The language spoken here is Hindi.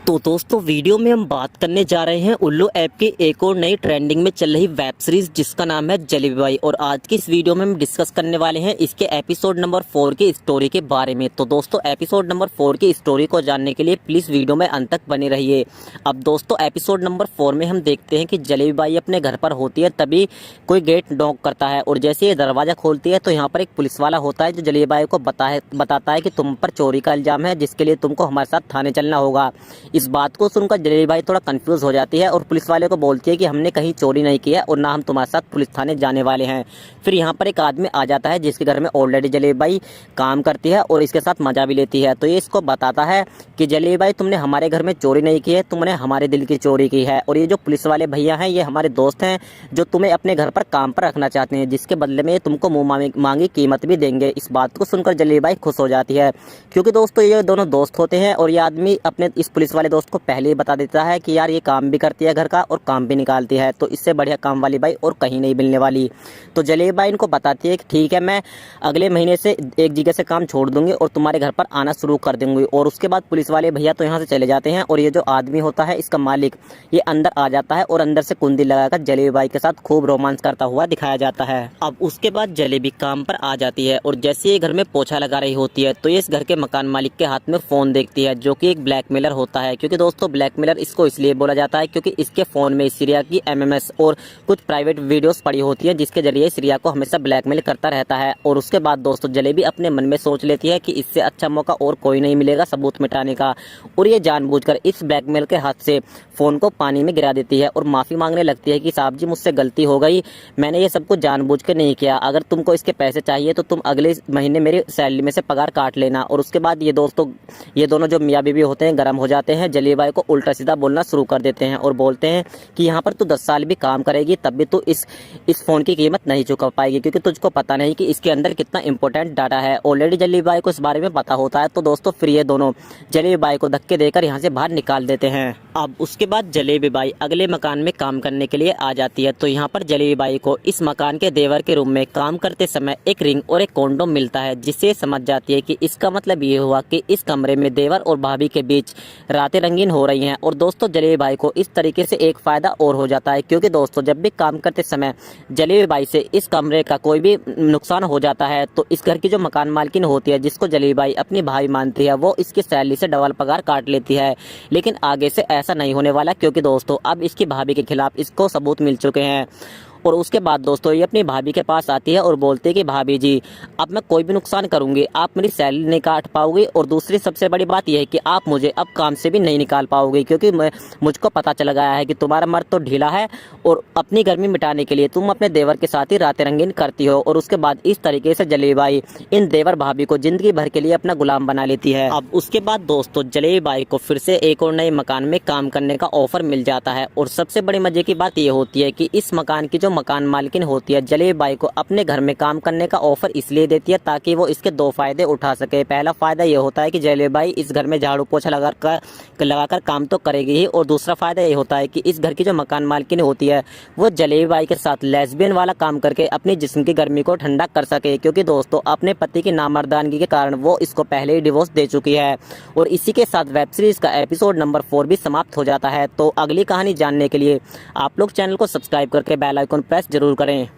तो दोस्तों वीडियो में हम बात करने जा रहे हैं उल्लू ऐप की एक और नई ट्रेंडिंग में चल रही वेब सीरीज जिसका नाम है जलेबी बाई। और आज की इस वीडियो में हम डिस्कस करने वाले हैं इसके एपिसोड नंबर 4 की स्टोरी के बारे में। तो दोस्तों एपिसोड नंबर 4 की स्टोरी को जानने के लिए प्लीज़ वीडियो में अंत तक बने रहिए। अब दोस्तों एपिसोड नंबर 4 में हम देखते हैं कि जलेबी बाई अपने घर पर होती है, तभी कोई गेट नॉक करता है और जैसे ये दरवाज़ा खोलती है तो यहाँ पर एक पुलिस वाला होता है जो जलेबी बाई को बताता है कि तुम पर चोरी का इल्ज़ाम है, जिसके लिए तुमको हमारे साथ थाने चलना होगा। इस बात को सुनकर जलेबी बाई थोड़ा कंफ्यूज हो जाती है और पुलिस वाले को बोलती है कि हमने कहीं चोरी नहीं की है और ना हम तुम्हारे साथ पुलिस थाने जाने वाले हैं। फिर यहाँ पर एक आदमी आ जाता है जिसके घर में ऑलरेडी जलेबी बाई काम करती है और इसके साथ मजा भी लेती है। तो ये इसको बताता है कि जलेबी बाई तुमने हमारे घर में चोरी नहीं की है, तुमने हमारे दिल की चोरी की है। और ये जो पुलिस वाले भैया हैं ये हमारे दोस्त हैं जो तुम्हें अपने घर पर काम पर रखना चाहते हैं, जिसके बदले में तुमको मुँह मांगी कीमत भी देंगे। इस बात को सुनकर जलेबी बाई खुश हो जाती है क्योंकि दोस्तों ये दोनों दोस्त होते हैं और ये आदमी अपने इस पुलिस वाले दोस्त को पहले ही बता देता है कि यार ये काम भी करती है घर का और काम भी निकालती है, तो इससे बढ़िया काम वाली बाई और कहीं नहीं मिलने वाली। तो जलेबी बाई इनको बताती है कि ठीक है, मैं अगले महीने से एक जगह से काम छोड़ दूंगी और तुम्हारे घर पर आना शुरू कर दूंगी। और उसके बाद पुलिस वाले भैया तो यहाँ से चले जाते हैं और ये जो आदमी होता है इसका मालिक ये अंदर आ जाता है और अंदर से कुंडी लगाकर जलेबी बाई के साथ खूब रोमांस करता हुआ दिखाया जाता है। अब उसके बाद जलेबी काम पर आ जाती है और जैसे ये घर में पोछा लगा रही होती है तो ये इस घर के मकान मालिक के हाथ में फोन देखती है जो कि एक ब्लैकमेलर होता है। क्योंकि दोस्तों ब्लैकमेलर इसको इसलिए बोला जाता है क्योंकि इसके फोन में सीरिया की एमएमएस और कुछ प्राइवेट वीडियोस पड़ी होती है जिसके जरिए सीरिया को हमेशा ब्लैकमेल करता रहता है। और उसके बाद दोस्तों जलेबी अपने मन में सोच लेती है कि इससे अच्छा मौका और कोई नहीं मिलेगा सबूत मिटाने का, और ये जानबूझकर इस ब्लैकमेल के हाथ से फोन को पानी में गिरा देती है और माफी मांगने लगती है कि साहब जी मुझसे गलती हो गई, मैंने ये सब कुछ जानबूझ के नहीं किया, अगर तुमको इसके पैसे चाहिए तो तुम अगले महीने मेरी सैलरी में से पगार काट लेना। और उसके बाद ये दोनों जो मियाँ बीवी होते हैं गर्म हो जाते हैं, जलेबी बाई को उल्टा सीधा बोलना शुरू कर देते हैं और बोलते हैं कि यहाँ पर तू 10 साल भी काम करेगी तब भी तू इस फोन की कीमत नहीं चुका पाएगी क्योंकि तुझको पता नहीं कि इसके अंदर कितना इंपॉर्टेंट डाटा है। ऑलरेडी जलेबी बाई को इस बारे में पता होता है। तो दोस्तों फिर ये दोनों जलेबी बाई को धक्के देकर यहाँ से बाहर निकाल देते हैं। अब उसके बाद जलेबी बाई अगले मकान में काम करने के लिए आ जाती है। तो यहाँ पर जलेबी बाई को इस मकान के देवर के रूम में काम करते समय एक रिंग और एक कॉन्डोम मिलता है, जिससे समझ जाती है कि इसका मतलब ये हुआ कि इस कमरे में देवर और भाभी के बीच रातें रंगीन हो रही हैं। और दोस्तों जलेबी बाई को इस तरीके से एक फ़ायदा और हो जाता है क्योंकि दोस्तों जब भी काम करते समय जलेबी बाई से इस कमरे का कोई भी नुकसान हो जाता है तो इस घर की जो मकान मालकिन होती है जिसको जलेबी बाई अपनी भाभी मानती है वो इसकी सैलरी से डबल पगार काट लेती है। लेकिन आगे से ऐसा नहीं होने वाला क्योंकि दोस्तों अब इसकी भाभी के खिलाफ इसको सबूत मिल चुके हैं। और उसके बाद दोस्तों ये अपनी भाभी के पास आती है और बोलती है कि भाभी जी अब मैं कोई भी नुकसान करूंगी आप मेरी सैलरी नहीं काट पाओगे, और दूसरी सबसे बड़ी बात यह है कि आप मुझे अब काम से भी नहीं निकाल पाओगे क्योंकि मुझको पता चल गया है कि तुम्हारा मर्द तो ढीला है और अपनी गर्मी मिटाने के लिए तुम अपने देवर के साथ ही रातें रंगीन करती हो। और उसके बाद इस तरीके से जलेबी बाई इन देवर भाभी को जिंदगी भर के लिए अपना गुलाम बना लेती है। अब उसके बाद दोस्तों जलेबी बाई को फिर से एक और नए मकान में काम करने का ऑफर मिल जाता है। और सबसे बड़ी मजे की बात यह होती है कि इस मकान की जो मकान मालकिन होती है जलेबी बाई को अपने घर में काम करने का ऑफर इसलिए देती है ताकि वो इसके दो फायदे उठा सके। पहला फायदा ये होता है कि जलेबी बाई इस घर में झाड़ू पोछा लगाकर काम तो करेगी ही, और दूसरा फायदा ये होता है कि इस घर की जो मकान मालकिन होती है वो जलेबी बाई के साथ लेस्बियन वाला काम करके अपनी जिस्म की गर्मी को ठंडा कर सके क्योंकि दोस्तों अपने पति की नामर्दानगी के कारण वो इसको पहले ही डिवोर्स दे चुकी है। और इसी के साथ वेब सीरीज का एपिसोड नंबर 4 भी समाप्त हो जाता है। तो अगली कहानी जानने के लिए आप लोग चैनल को सब्सक्राइब करके बेल आइकन प्रेस जरूर करें।